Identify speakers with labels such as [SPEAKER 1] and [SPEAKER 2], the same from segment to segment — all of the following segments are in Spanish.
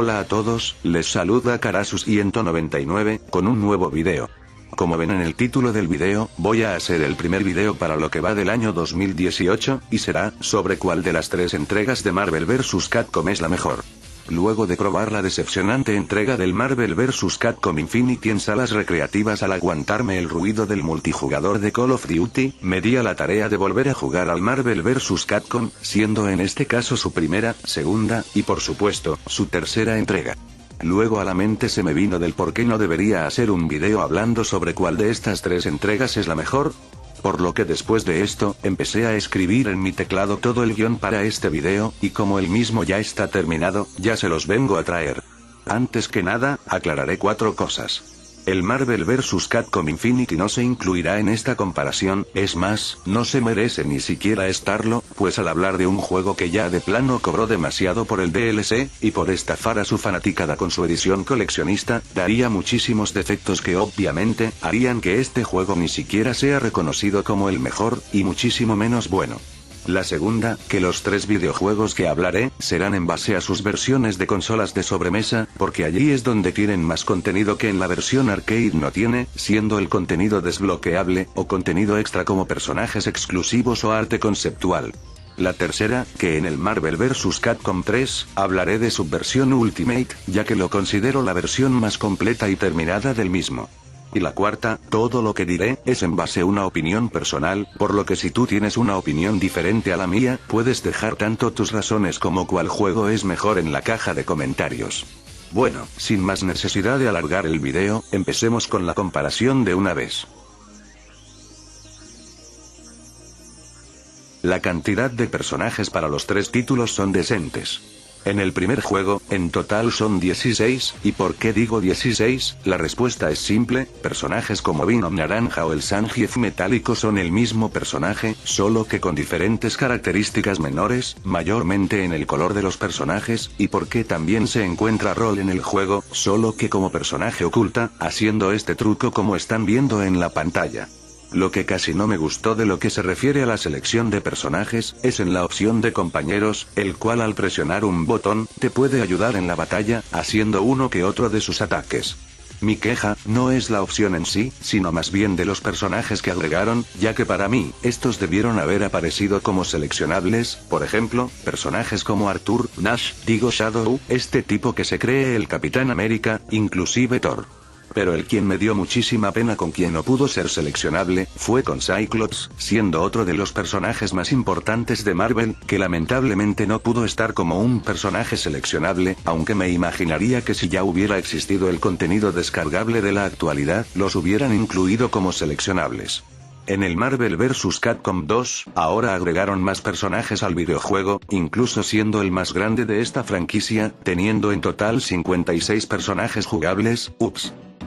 [SPEAKER 1] Hola a todos, les saluda Karasus199, con un nuevo video. Como ven en el título del video, voy a hacer el primer video para lo que va del año 2018, y será, sobre cuál de las 3 entregas de Marvel vs. Capcom es la mejor. Luego de probar la decepcionante entrega del Marvel vs. Capcom Infinity en salas recreativas al aguantarme el ruido del multijugador de Call of Duty, me di a la tarea de volver a jugar al Marvel vs. Capcom, siendo en este caso su primera, segunda, y por supuesto, su tercera entrega. Luego a la mente se me vino del por qué no debería hacer un video hablando sobre cuál de estas 3 entregas es la mejor. Por lo que después de esto, empecé a escribir en mi teclado todo el guión para este video, y como el mismo ya está terminado, ya se los vengo a traer. Antes que nada, aclararé 4 cosas. El Marvel vs. Capcom Infinity no se incluirá en esta comparación, es más, no se merece ni siquiera estarlo, pues al hablar de un juego que ya de plano cobró demasiado por el DLC, y por estafar a su fanaticada con su edición coleccionista, daría muchísimos defectos que obviamente, harían que este juego ni siquiera sea reconocido como el mejor, y muchísimo menos bueno. La segunda, que los 3 videojuegos que hablaré, serán en base a sus versiones de consolas de sobremesa, porque allí es donde tienen más contenido que en la versión arcade no tiene, siendo el contenido desbloqueable, o contenido extra como personajes exclusivos o arte conceptual. La tercera, que en el Marvel vs. Capcom 3, hablaré de su versión Ultimate, ya que lo considero la versión más completa y terminada del mismo. Y la cuarta, todo lo que diré, es en base a una opinión personal, por lo que si tú tienes una opinión diferente a la mía, puedes dejar tanto tus razones como cuál juego es mejor en la caja de comentarios. Bueno, sin más necesidad de alargar el video, empecemos con la comparación de una vez. La cantidad de personajes para los 3 títulos son decentes. En el primer juego, en total son 16, ¿y por qué digo 16? La respuesta es simple, personajes como Venom Naranja o el Zangief Metálico son el mismo personaje, solo que con diferentes características menores, mayormente en el color de los personajes, y porque también se encuentra Roll en el juego, solo que como personaje oculta, haciendo este truco como están viendo en la pantalla. Lo que casi no me gustó de lo que se refiere a la selección de personajes, es en la opción de compañeros, el cual al presionar un botón, te puede ayudar en la batalla, haciendo uno que otro de sus ataques. Mi queja, no es la opción en sí, sino más bien de los personajes que agregaron, ya que para mí, estos debieron haber aparecido como seleccionables, por ejemplo, personajes como Arthur, Nash, Shadow, este tipo que se cree el Capitán América, inclusive Thor. Pero el quien me dio muchísima pena con quien no pudo ser seleccionable, fue con Cyclops, siendo otro de los personajes más importantes de Marvel, que lamentablemente no pudo estar como un personaje seleccionable, aunque me imaginaría que si ya hubiera existido el contenido descargable de la actualidad, los hubieran incluido como seleccionables. En el Marvel vs. Capcom 2, ahora agregaron más personajes al videojuego, incluso siendo el más grande de esta franquicia, teniendo en total 56 personajes jugables.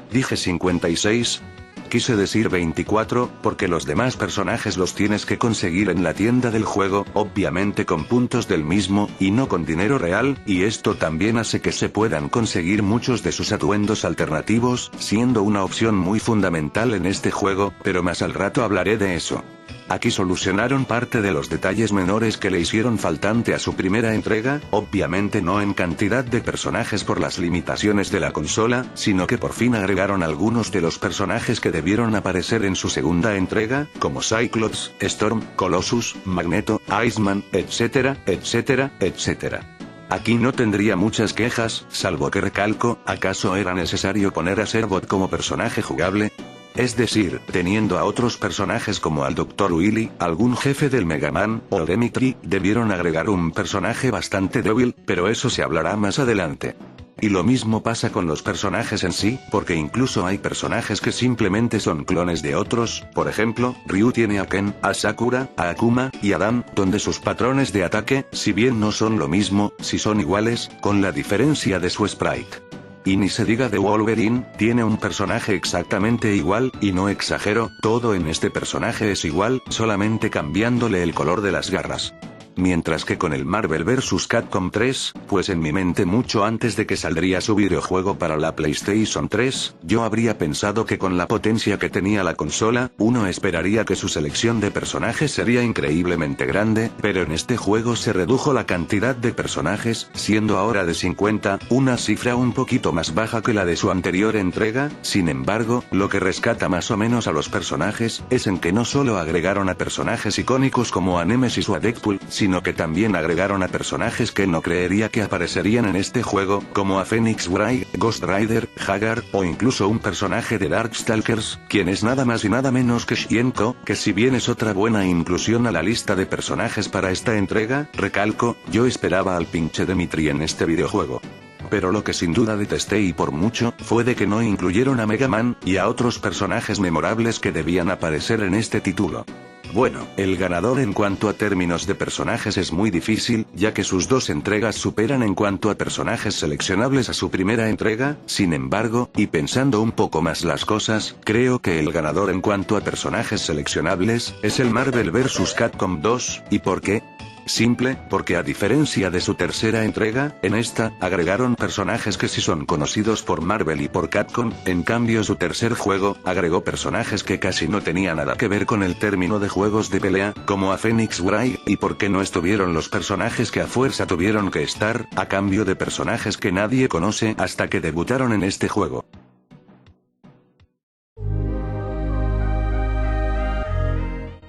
[SPEAKER 1] Dije 56. Quise decir 24, porque los demás personajes los tienes que conseguir en la tienda del juego, obviamente con puntos del mismo, y no con dinero real, y esto también hace que se puedan conseguir muchos de sus atuendos alternativos, siendo una opción muy fundamental en este juego, pero más al rato hablaré de eso. Aquí solucionaron parte de los detalles menores que le hicieron faltante a su primera entrega, obviamente no en cantidad de personajes por las limitaciones de la consola, sino que por fin agregaron algunos de los personajes que debieron aparecer en su segunda entrega, como Cyclops, Storm, Colossus, Magneto, Iceman, etcétera, etcétera, etcétera. Aquí no tendría muchas quejas, salvo que recalco, ¿acaso era necesario poner a Cerbot como personaje jugable? Es decir, teniendo a otros personajes como al Dr. Willy, algún jefe del Mega Man, o Dimitri, debieron agregar un personaje bastante débil, pero eso se hablará más adelante. Y lo mismo pasa con los personajes en sí, porque incluso hay personajes que simplemente son clones de otros, por ejemplo, Ryu tiene a Ken, a Sakura, a Akuma, y a Dan, donde sus patrones de ataque, si bien no son lo mismo, sí son iguales, con la diferencia de su sprite. Y ni se diga de Wolverine, tiene un personaje exactamente igual, y no exagero, todo en este personaje es igual, solamente cambiándole el color de las garras. mientras que con el Marvel vs. Capcom 3, pues en mi mente mucho antes de que saldría su videojuego para la PlayStation 3, yo habría pensado que con la potencia que tenía la consola, uno esperaría que su selección de personajes sería increíblemente grande, pero en este juego se redujo la cantidad de personajes, siendo ahora de 50, una cifra un poquito más baja que la de su anterior entrega. Sin embargo, lo que rescata más o menos a los personajes, es en que no solo agregaron a personajes icónicos como a Nemesis o a Deadpool, sino que también agregaron a personajes que no creería que aparecerían en este juego, como a Phoenix Wright, Ghost Rider, Hagar, o incluso un personaje de Darkstalkers, quien es nada más y nada menos que Shienko, que si bien es otra buena inclusión a la lista de personajes para esta entrega, recalco, yo esperaba al pinche Dimitri en este videojuego. Pero lo que sin duda detesté y por mucho, fue de que no incluyeron a Mega Man, y a otros personajes memorables que debían aparecer en este título. Bueno, el ganador en cuanto a términos de personajes es muy difícil, ya que sus dos entregas superan en cuanto a personajes seleccionables a su primera entrega. Sin embargo, y pensando un poco más las cosas, creo que el ganador en cuanto a personajes seleccionables, es el Marvel vs. Capcom 2, ¿y por qué? Simple, porque a diferencia de su tercera entrega, en esta, agregaron personajes que sí son conocidos por Marvel y por Capcom. En cambio su tercer juego, agregó personajes que casi no tenían nada que ver con el término de juegos de pelea, como a Phoenix Wright, y porque no estuvieron los personajes que a fuerza tuvieron que estar, a cambio de personajes que nadie conoce hasta que debutaron en este juego.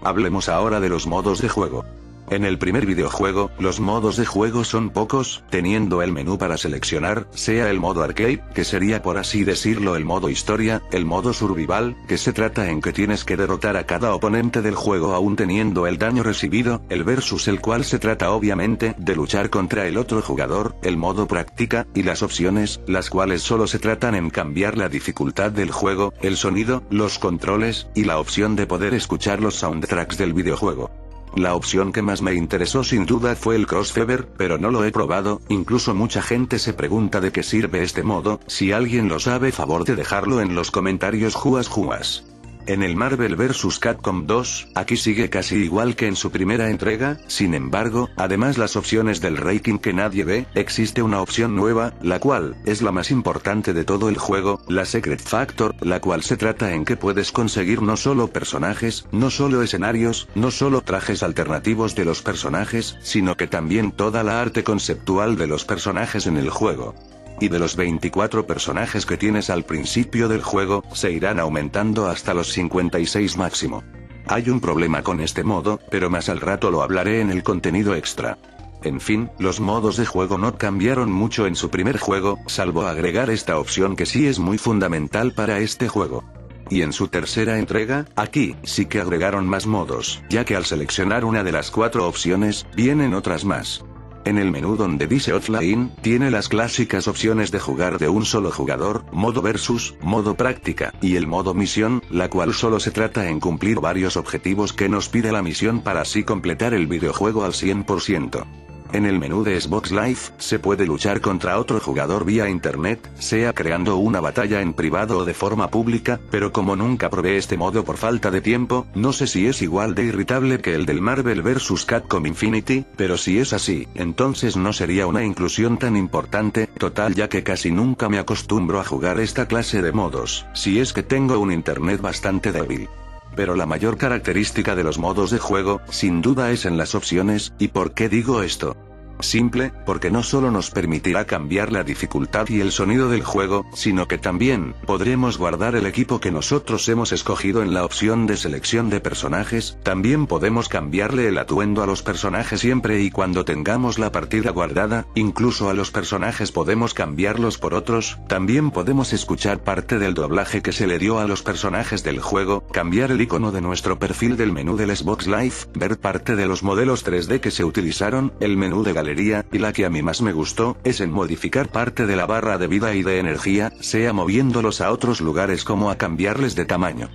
[SPEAKER 1] Hablemos ahora de los modos de juego. En el primer videojuego, los modos de juego son pocos, teniendo el menú para seleccionar, sea el modo arcade, que sería por así decirlo el modo historia, el modo survival, que se trata en que tienes que derrotar a cada oponente del juego aún teniendo el daño recibido, el versus, el cual se trata obviamente de luchar contra el otro jugador, el modo práctica, y las opciones, las cuales solo se tratan en cambiar la dificultad del juego, el sonido, los controles, y la opción de poder escuchar los soundtracks del videojuego. La opción que más me interesó sin duda fue el Crossfever, pero no lo he probado. Incluso mucha gente se pregunta de qué sirve este modo. Si alguien lo sabe, favor de dejarlo en los comentarios. Juas. En el Marvel vs. Capcom 2, aquí sigue casi igual que en su primera entrega. Sin embargo, además las opciones del ranking que nadie ve, existe una opción nueva, la cual es la más importante de todo el juego, la Secret Factor, la cual se trata en que puedes conseguir no solo personajes, no solo escenarios, no solo trajes alternativos de los personajes, sino que también toda la arte conceptual de los personajes en el juego. Y de los 24 personajes que tienes al principio del juego, se irán aumentando hasta los 56 máximo. Hay un problema con este modo, pero más al rato lo hablaré en el contenido extra. En fin, los modos de juego no cambiaron mucho en su primer juego, salvo agregar esta opción que sí es muy fundamental para este juego. Y en su tercera entrega, aquí, sí que agregaron más modos, ya que al seleccionar una de las 4 opciones, vienen otras más. En el menú donde dice Offline, tiene las clásicas opciones de jugar de un solo jugador, modo versus, modo práctica, y el modo misión, la cual solo se trata en cumplir varios objetivos que nos pide la misión para así completar el videojuego al 100%. En el menú de Xbox Live, se puede luchar contra otro jugador vía internet, sea creando una batalla en privado o de forma pública, pero como nunca probé este modo por falta de tiempo, no sé si es igual de irritable que el del Marvel vs. Capcom Infinity, pero si es así, entonces no sería una inclusión tan importante. Total, ya que casi nunca me acostumbro a jugar esta clase de modos, si es que tengo un internet bastante débil. Pero la mayor característica de los modos de juego, sin duda, es en las opciones. ¿Y por qué digo esto? Simple, porque no solo nos permitirá cambiar la dificultad y el sonido del juego, sino que también podremos guardar el equipo que nosotros hemos escogido en la opción de selección de personajes. También podemos cambiarle el atuendo a los personajes siempre y cuando tengamos la partida guardada. Incluso a los personajes podemos cambiarlos por otros. También podemos escuchar parte del doblaje que se le dio a los personajes del juego, cambiar el icono de nuestro perfil del menú del Xbox Live, ver parte de los modelos 3D que se utilizaron, el menú de galería, y la que a mí más me gustó, es en modificar parte de la barra de vida y de energía, sea moviéndolos a otros lugares como a cambiarles de tamaño.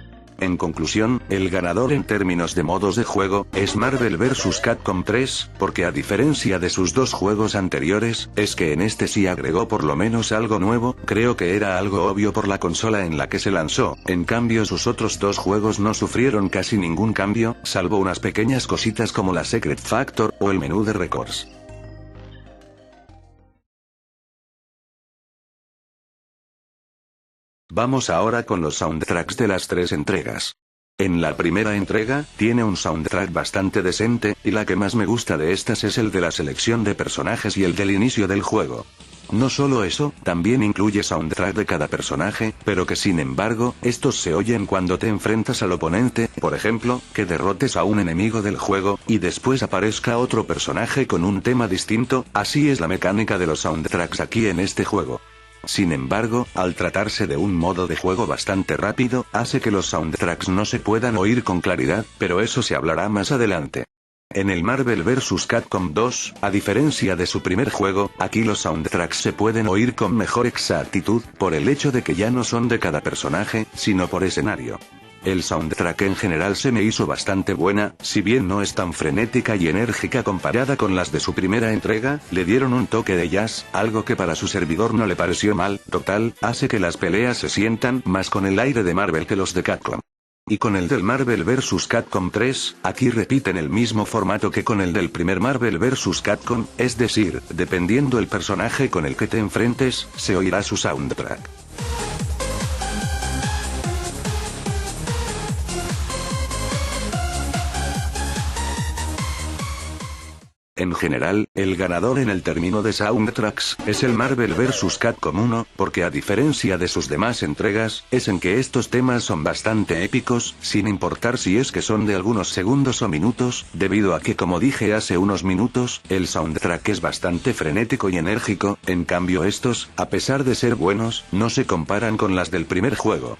[SPEAKER 1] En conclusión, el ganador en términos de modos de juego, es Marvel vs. Capcom 3, porque a diferencia de sus dos juegos anteriores, es que en este sí agregó por lo menos algo nuevo, creo que era algo obvio por la consola en la que se lanzó, en cambio sus otros dos juegos no sufrieron casi ningún cambio, salvo unas pequeñas cositas como la Secret Factor, o el menú de records. Vamos ahora con los soundtracks de las tres entregas. En la primera entrega, tiene un soundtrack bastante decente, y la que más me gusta de estas es el de la selección de personajes y el del inicio del juego. No solo eso, también incluye soundtrack de cada personaje, pero que sin embargo, estos se oyen cuando te enfrentas al oponente, por ejemplo, que derrotes a un enemigo del juego, y después aparezca otro personaje con un tema distinto, así es la mecánica de los soundtracks aquí en este juego. Sin embargo, al tratarse de un modo de juego bastante rápido, hace que los soundtracks no se puedan oír con claridad, pero eso se hablará más adelante. En el Marvel vs. Capcom 2, a diferencia de su primer juego, aquí los soundtracks se pueden oír con mejor exactitud, por el hecho de que ya no son de cada personaje, sino por escenario. El soundtrack en general se me hizo bastante buena, si bien no es tan frenética y enérgica comparada con las de su primera entrega, le dieron un toque de jazz, algo que para su servidor no le pareció mal, total, hace que las peleas se sientan más con el aire de Marvel que los de Capcom. Y con el del Marvel vs. Capcom 3, aquí repiten el mismo formato que con el del primer Marvel vs. Capcom, es decir, dependiendo el personaje con el que te enfrentes, se oirá su soundtrack. En general, el ganador en el término de soundtracks, es el Marvel vs. Capcom 1, porque a diferencia de sus demás entregas, es en que estos temas son bastante épicos, sin importar si es que son de algunos segundos o minutos, debido a que como dije hace unos minutos, el soundtrack es bastante frenético y enérgico, en cambio estos, a pesar de ser buenos, no se comparan con las del primer juego.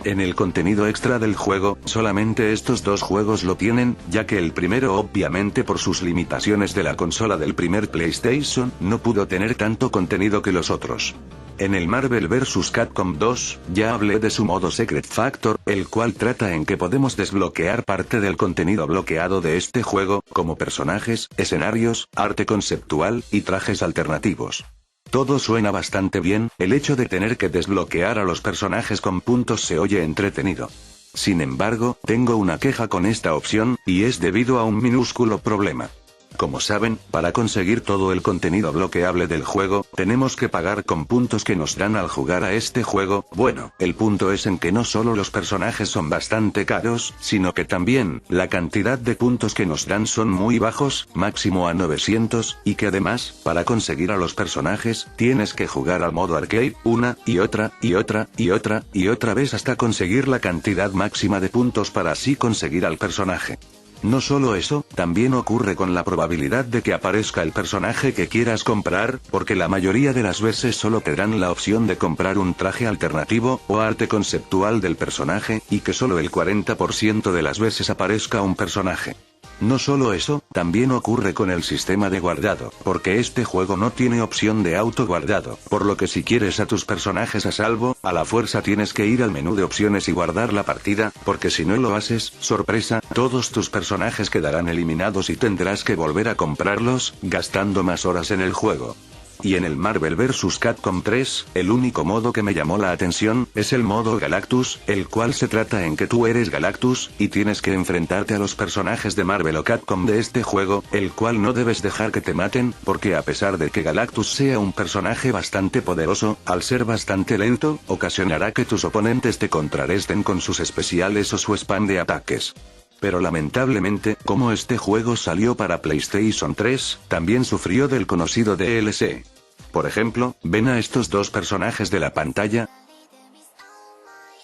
[SPEAKER 1] En el contenido extra del juego, solamente estos dos juegos lo tienen, ya que el primero obviamente por sus limitaciones de la consola del primer PlayStation, no pudo tener tanto contenido que los otros. En el Marvel vs. Capcom 2, ya hablé de su modo Secret Factor, el cual trata en que podemos desbloquear parte del contenido bloqueado de este juego, como personajes, escenarios, arte conceptual, y trajes alternativos. Todo suena bastante bien, el hecho de tener que desbloquear a los personajes con puntos se oye entretenido. Sin embargo, tengo una queja con esta opción, y es debido a un minúsculo problema. Como saben, para conseguir todo el contenido bloqueable del juego, tenemos que pagar con puntos que nos dan al jugar a este juego. Bueno, el punto es en que no solo los personajes son bastante caros, sino que también, la cantidad de puntos que nos dan son muy bajos, máximo a 900, y que además, para conseguir a los personajes, tienes que jugar al modo arcade, una, y otra, y otra, y otra, y otra vez hasta conseguir la cantidad máxima de puntos para así conseguir al personaje. No solo eso, también ocurre con la probabilidad de que aparezca el personaje que quieras comprar, porque la mayoría de las veces solo te dan la opción de comprar un traje alternativo, o arte conceptual del personaje, y que solo el 40% de las veces aparezca un personaje. No solo eso, también ocurre con el sistema de guardado, porque este juego no tiene opción de autoguardado, por lo que si quieres a tus personajes a salvo, a la fuerza tienes que ir al menú de opciones y guardar la partida, porque si no lo haces, sorpresa, todos tus personajes quedarán eliminados y tendrás que volver a comprarlos, gastando más horas en el juego. Y en el Marvel vs. Capcom 3, el único modo que me llamó la atención, es el modo Galactus, el cual se trata en que tú eres Galactus, y tienes que enfrentarte a los personajes de Marvel o Capcom de este juego, el cual no debes dejar que te maten, porque a pesar de que Galactus sea un personaje bastante poderoso, al ser bastante lento, ocasionará que tus oponentes te contrarresten con sus especiales o su spam de ataques. Pero lamentablemente, como este juego salió para PlayStation 3, también sufrió del conocido DLC. Por ejemplo, ¿ven a estos dos personajes de la pantalla?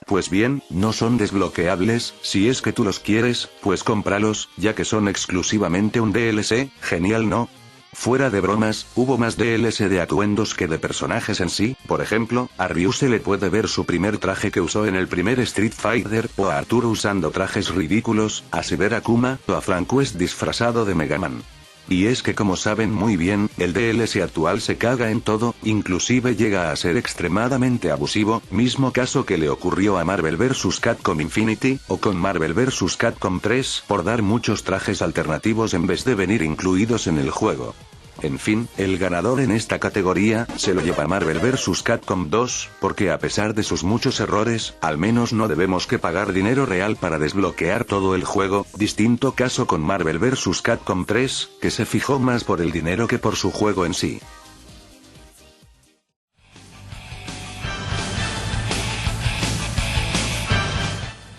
[SPEAKER 1] Pues bien, no son desbloqueables, si es que tú los quieres, pues cómpralos, ya que son exclusivamente un DLC, genial ¿no? Fuera de bromas, hubo más DLC de atuendos que de personajes en sí, por ejemplo, a Ryu se le puede ver su primer traje que usó en el primer Street Fighter, o a Arturo usando trajes ridículos, a Shiver Akuma, o a Frank West disfrazado de Mega Man. Y es que como saben muy bien, el DLC actual se caga en todo, inclusive llega a ser extremadamente abusivo, mismo caso que le ocurrió a Marvel vs. Capcom Infinity, o con Marvel vs. Capcom 3, por dar muchos trajes alternativos en vez de venir incluidos en el juego. En fin, el ganador en esta categoría, se lo lleva Marvel vs. Capcom 2, porque a pesar de sus muchos errores, al menos no debemos que pagar dinero real para desbloquear todo el juego, distinto caso con Marvel vs. Capcom 3, que se fijó más por el dinero que por su juego en sí.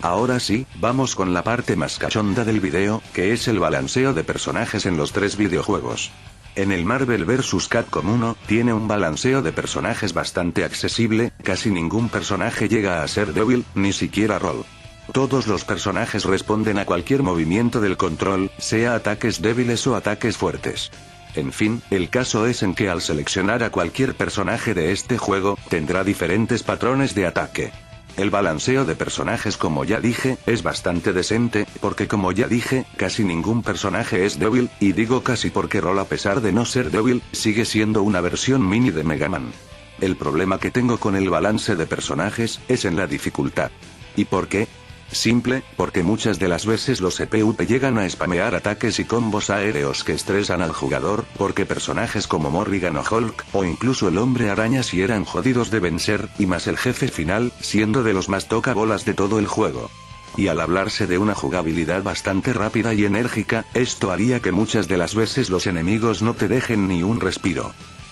[SPEAKER 1] Ahora sí, vamos con la parte más cachonda del video, que es el balanceo de personajes en los tres videojuegos. En el Marvel vs. Capcom 1, tiene un balanceo de personajes bastante accesible, casi ningún personaje llega a ser débil, ni siquiera Roll. Todos los personajes responden a cualquier movimiento del control, sea ataques débiles o ataques fuertes. En fin, el caso es en que al seleccionar a cualquier personaje de este juego, tendrá diferentes patrones de ataque. El balanceo de personajes, como ya dije, es bastante decente, porque como ya dije, casi ningún personaje es débil, y digo casi porque Roll, a pesar de no ser débil, sigue siendo una versión mini de Mega Man. El problema que tengo con el balance de personajes, es en la dificultad. ¿Y por qué? Simple, porque muchas de las veces los PvP llegan a spamear ataques y combos aéreos que estresan al jugador, porque personajes como Morrigan o Hulk, o incluso el Hombre Araña si eran jodidos de vencer, y más el jefe final, siendo de los más tocabolas de todo el juego. Y al hablarse de una jugabilidad bastante rápida y enérgica, esto haría que muchas de las veces los enemigos no te dejen ni un respiro.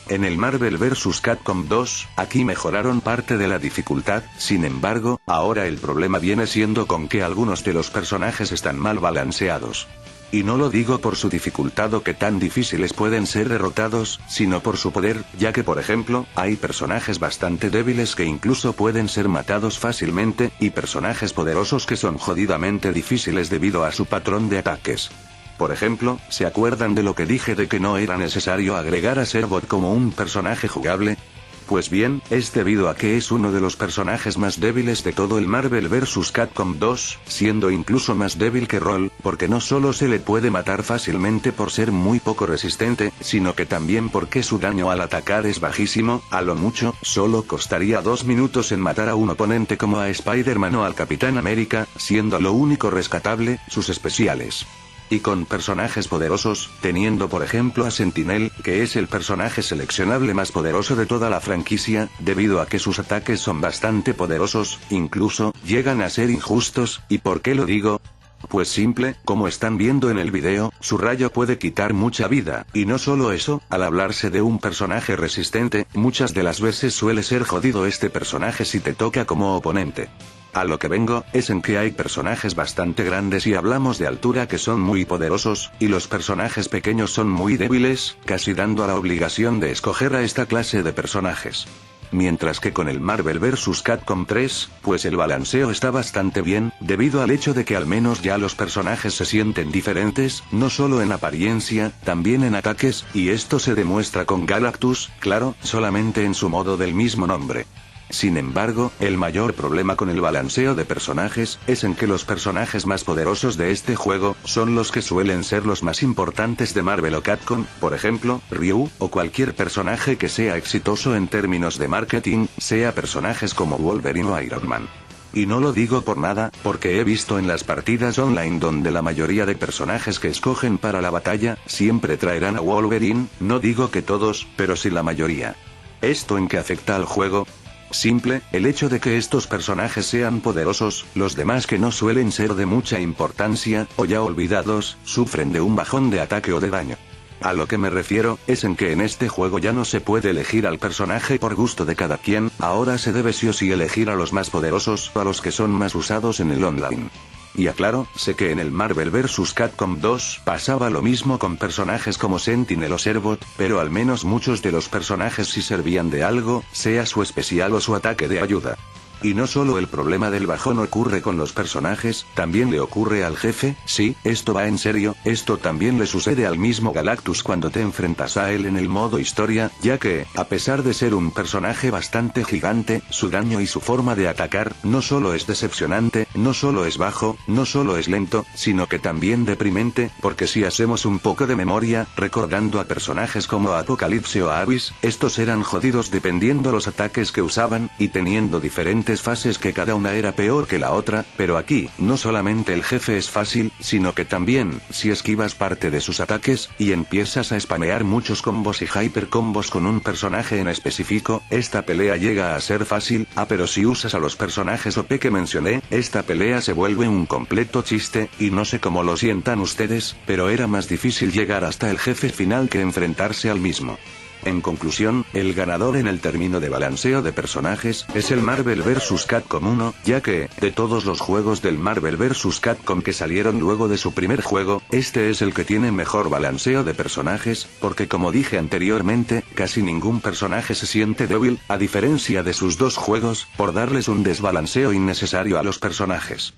[SPEAKER 1] En el Marvel vs. Capcom 2, aquí mejoraron parte de la dificultad, sin embargo, ahora el problema viene siendo con que algunos de los personajes están mal balanceados. Y no lo digo por su dificultad o que tan difíciles pueden ser derrotados, sino por su poder, ya que por ejemplo, hay personajes bastante débiles que incluso pueden ser matados fácilmente, y personajes poderosos que son jodidamente difíciles debido a su patrón de ataques. Por ejemplo, ¿se acuerdan de lo que dije de que no era necesario agregar a Serbot como un personaje jugable? Pues bien, es debido a que es uno de los personajes más débiles de todo el Marvel vs. Capcom 2, siendo incluso más débil que Roll, porque no solo se le puede matar fácilmente por ser muy poco resistente, sino que también porque su daño al atacar es bajísimo, a lo mucho, solo costaría 2 minutos en matar a un oponente como a Spider-Man o al Capitán América, siendo lo único rescatable, sus especiales. Y con personajes poderosos, teniendo por ejemplo a Sentinel, que es el personaje seleccionable más poderoso de toda la franquicia, debido a que sus ataques son bastante poderosos, incluso, llegan a ser injustos, ¿y por qué lo digo? Pues simple, como están viendo en el video, su rayo puede quitar mucha vida, y no solo eso, al hablarse de un personaje resistente, muchas de las veces suele ser jodido este personaje si te toca como oponente. A lo que vengo, es en que hay personajes bastante grandes y hablamos de altura que son muy poderosos, y los personajes pequeños son muy débiles, casi dando a la obligación de escoger a esta clase de personajes. Mientras que con el Marvel vs. Capcom 3, pues el balanceo está bastante bien, debido al hecho de que al menos ya los personajes se sienten diferentes, no solo en apariencia, también en ataques, y esto se demuestra con Galactus, claro, solamente en su modo del mismo nombre. Sin embargo, el mayor problema con el balanceo de personajes, es en que los personajes más poderosos de este juego, son los que suelen ser los más importantes de Marvel o Capcom, por ejemplo, Ryu, o cualquier personaje que sea exitoso en términos de marketing, sea personajes como Wolverine o Iron Man. Y no lo digo por nada, porque he visto en las partidas online donde la mayoría de personajes que escogen para la batalla, siempre traerán a Wolverine, no digo que todos, pero sí la mayoría. ¿Esto en qué afecta al juego? Simple, el hecho de que estos personajes sean poderosos, los demás que no suelen ser de mucha importancia, o ya olvidados, sufren de un bajón de ataque o de daño. A lo que me refiero, es en que en este juego ya no se puede elegir al personaje por gusto de cada quien, ahora se debe sí o sí elegir a los más poderosos, a los que son más usados en el online. Y aclaro, sé que en el Marvel vs. Capcom 2 pasaba lo mismo con personajes como Sentinel o Serbot, pero al menos muchos de los personajes sí servían de algo, sea su especial o su ataque de ayuda. Y no solo el problema del bajón ocurre con los personajes, también le ocurre al jefe, sí, esto va en serio, esto también le sucede al mismo Galactus cuando te enfrentas a él en el modo historia, ya que, a pesar de ser un personaje bastante gigante, su daño y su forma de atacar, no solo es decepcionante, no solo es bajo, no solo es lento, sino que también deprimente, porque si hacemos un poco de memoria, recordando a personajes como Apocalipse o Abyss, estos eran jodidos dependiendo los ataques que usaban, y teniendo diferentes fases que cada una era peor que la otra, pero aquí, no solamente el jefe es fácil, sino que también, si esquivas parte de sus ataques, y empiezas a spamear muchos combos y hyper combos con un personaje en específico, esta pelea llega a ser fácil, pero si usas a los personajes OP que mencioné, esta pelea se vuelve un completo chiste, y no sé cómo lo sientan ustedes, pero era más difícil llegar hasta el jefe final que enfrentarse al mismo. En conclusión, el ganador en el término de balanceo de personajes, es el Marvel vs. Capcom 1, ya que, de todos los juegos del Marvel vs. Capcom que salieron luego de su primer juego, este es el que tiene mejor balanceo de personajes, porque como dije anteriormente, casi ningún personaje se siente débil, a diferencia de sus dos juegos, por darles un desbalanceo innecesario a los personajes.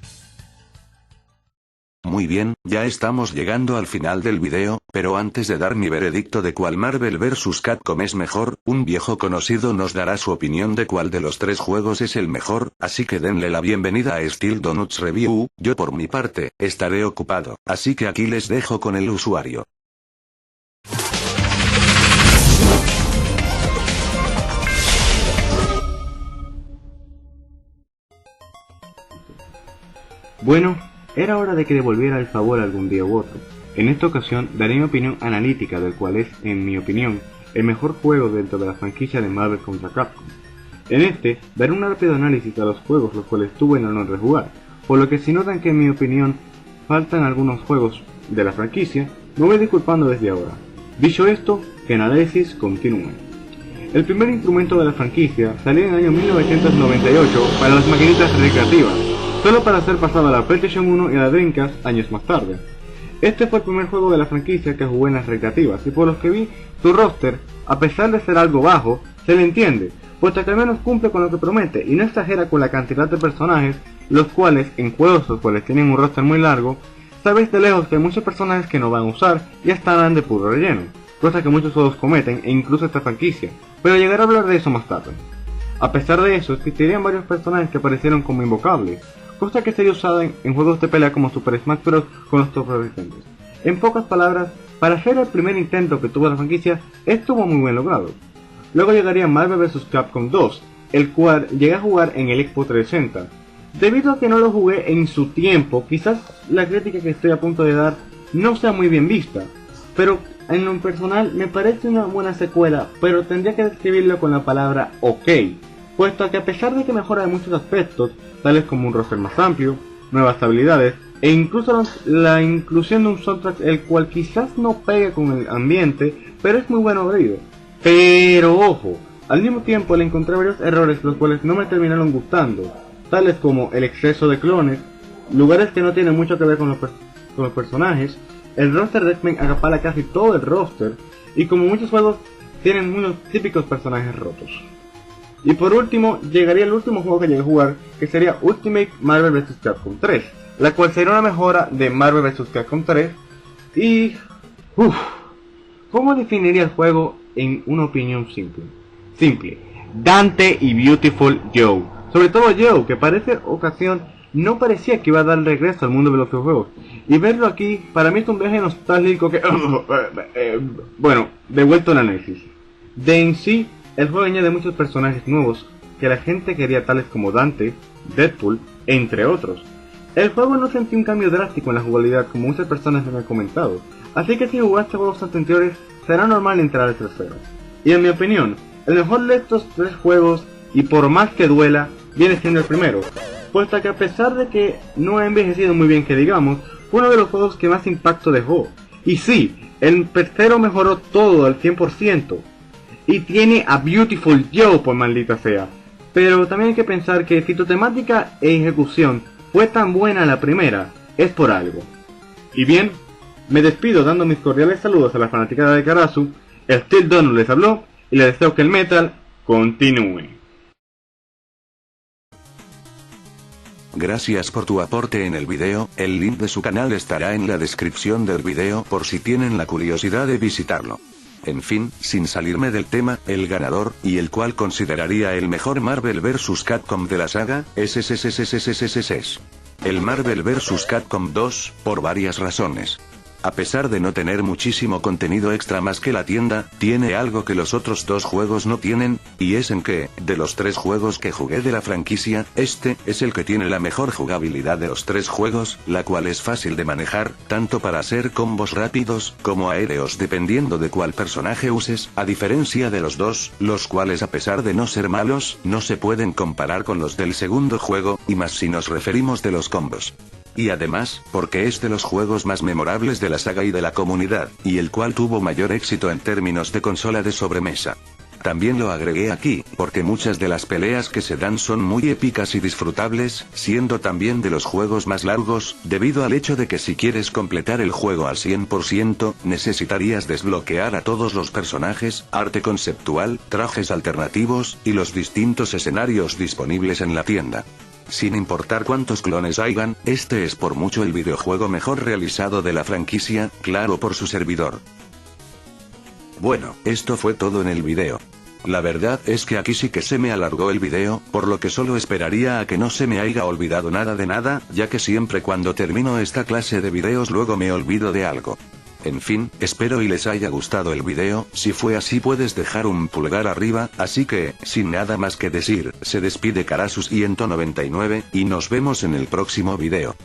[SPEAKER 1] Muy bien, ya estamos llegando al final del video, pero antes de dar mi veredicto de cuál Marvel vs. Capcom es mejor, un viejo conocido nos dará su opinión de cuál de los tres juegos es el mejor, así que denle la bienvenida a Steel Donuts Review. Yo por mi parte, estaré ocupado, así que aquí les dejo con el usuario.
[SPEAKER 2] Bueno, era hora de que devolviera el favor algún día u otro. En esta ocasión daré mi opinión analítica del cual es, en mi opinión, el mejor juego dentro de la franquicia de Marvel contra Capcom. En este, daré un rápido análisis a los juegos los cuales tuve el honor de jugar, por lo que si notan que en mi opinión faltan algunos juegos de la franquicia, me voy disculpando desde ahora. Dicho esto, que el análisis continúe. El primer instrumento de la franquicia salió en el año 1998 para las maquinitas recreativas, solo para ser pasado a la PlayStation 1 y a la Dreamcast años más tarde. Este fue el primer juego de la franquicia que jugué en las recreativas, y por los que vi, su roster, a pesar de ser algo bajo, se le entiende, puesto que al menos cumple con lo que promete, y no exagera con la cantidad de personajes, los cuales, en juegos los cuales tienen un roster muy largo, sabéis de lejos que hay muchos personajes que no van a usar, y estarán de puro relleno, cosa que muchos juegos cometen, e incluso esta franquicia, pero llegaré a hablar de eso más tarde. A pesar de eso, existirían varios personajes que aparecieron como invocables, cosa que sería usada en juegos de pelea como Super Smash Bros. Con los top resistentes. En pocas palabras, para ser el primer intento que tuvo la franquicia, estuvo muy bien logrado. Luego llegaría Marvel vs. Capcom 2, el cual llegué a jugar en el Xbox 360. Debido a que no lo jugué en su tiempo, quizás la crítica que estoy a punto de dar no sea muy bien vista, pero en lo personal me parece una buena secuela, pero tendría que describirlo con la palabra ok, puesto que a pesar de que mejora en muchos aspectos, tales como un roster más amplio, nuevas habilidades, e incluso la inclusión de un soundtrack el cual quizás no pegue con el ambiente, pero es muy bueno oído. Pero ojo, al mismo tiempo le encontré varios errores los cuales no me terminaron gustando, tales como el exceso de clones, lugares que no tienen mucho que ver con los personajes, el roster de X-Men acapara casi todo el roster, y como muchos juegos tienen unos típicos personajes rotos. Y por último, llegaría el último juego que llegué a jugar, que sería Ultimate Marvel vs. Capcom 3, la cual sería una mejora de Marvel vs. Capcom 3, y... ¿cómo definiría el juego en una opinión simple? Simple, Dante y Beautiful Joe. Sobre todo Joe, que para esa ocasión no parecía que iba a dar regreso al mundo de los videojuegos. Y verlo aquí, para mí es un viaje nostálgico que... bueno, de vuelta al análisis. De en sí, el juego añade muchos personajes nuevos que la gente quería, tales como Dante, Deadpool, entre otros. El juego no sentí un cambio drástico en la jugabilidad como muchas personas me han comentado, así que si jugaste juegos anteriores será normal entrar al tercero. Y en mi opinión, el mejor de estos tres juegos, y por más que duela, viene siendo el primero, puesto que a pesar de que no ha envejecido muy bien que digamos, fue uno de los juegos que más impacto dejó. Y sí, el tercero mejoró todo al 100%. Y tiene a Beautiful Joe, por maldita sea. Pero también hay que pensar que si tu temática e ejecución fue tan buena la primera, es por algo. Y bien, me despido dando mis cordiales saludos a la fanaticada de Karasu. Steel Donut les habló y les deseo que el metal continúe.
[SPEAKER 1] Gracias por tu aporte en el video, el link de su canal estará en la descripción del video por si tienen la curiosidad de visitarlo. En fin, sin salirme del tema, el ganador, y el cual consideraría el mejor Marvel vs. Capcom de la saga, es el Marvel vs. Capcom 2, por varias razones. A pesar de no tener muchísimo contenido extra más que la tienda, tiene algo que los otros dos juegos no tienen, y es en que, de los 3 juegos que jugué de la franquicia, este es el que tiene la mejor jugabilidad de los 3 juegos, la cual es fácil de manejar, tanto para hacer combos rápidos, como aéreos dependiendo de cuál personaje uses, a diferencia de los dos, los cuales a pesar de no ser malos, no se pueden comparar con los del segundo juego, y más si nos referimos de los combos. Y además, porque es de los juegos más memorables de la saga y de la comunidad, y el cual tuvo mayor éxito en términos de consola de sobremesa. También lo agregué aquí, porque muchas de las peleas que se dan son muy épicas y disfrutables, siendo también de los juegos más largos, debido al hecho de que si quieres completar el juego al 100%, necesitarías desbloquear a todos los personajes, arte conceptual, trajes alternativos, y los distintos escenarios disponibles en la tienda. Sin importar cuántos clones hayan, este es por mucho el videojuego mejor realizado de la franquicia, claro por su servidor. Bueno, esto fue todo en el video. La verdad es que aquí sí que se me alargó el video, por lo que solo esperaría a que no se me haya olvidado nada de nada, ya que siempre cuando termino esta clase de videos luego me olvido de algo. En fin, espero y les haya gustado el video, si fue así puedes dejar un pulgar arriba, así que, sin nada más que decir, se despide Karasus199, y nos vemos en el próximo video.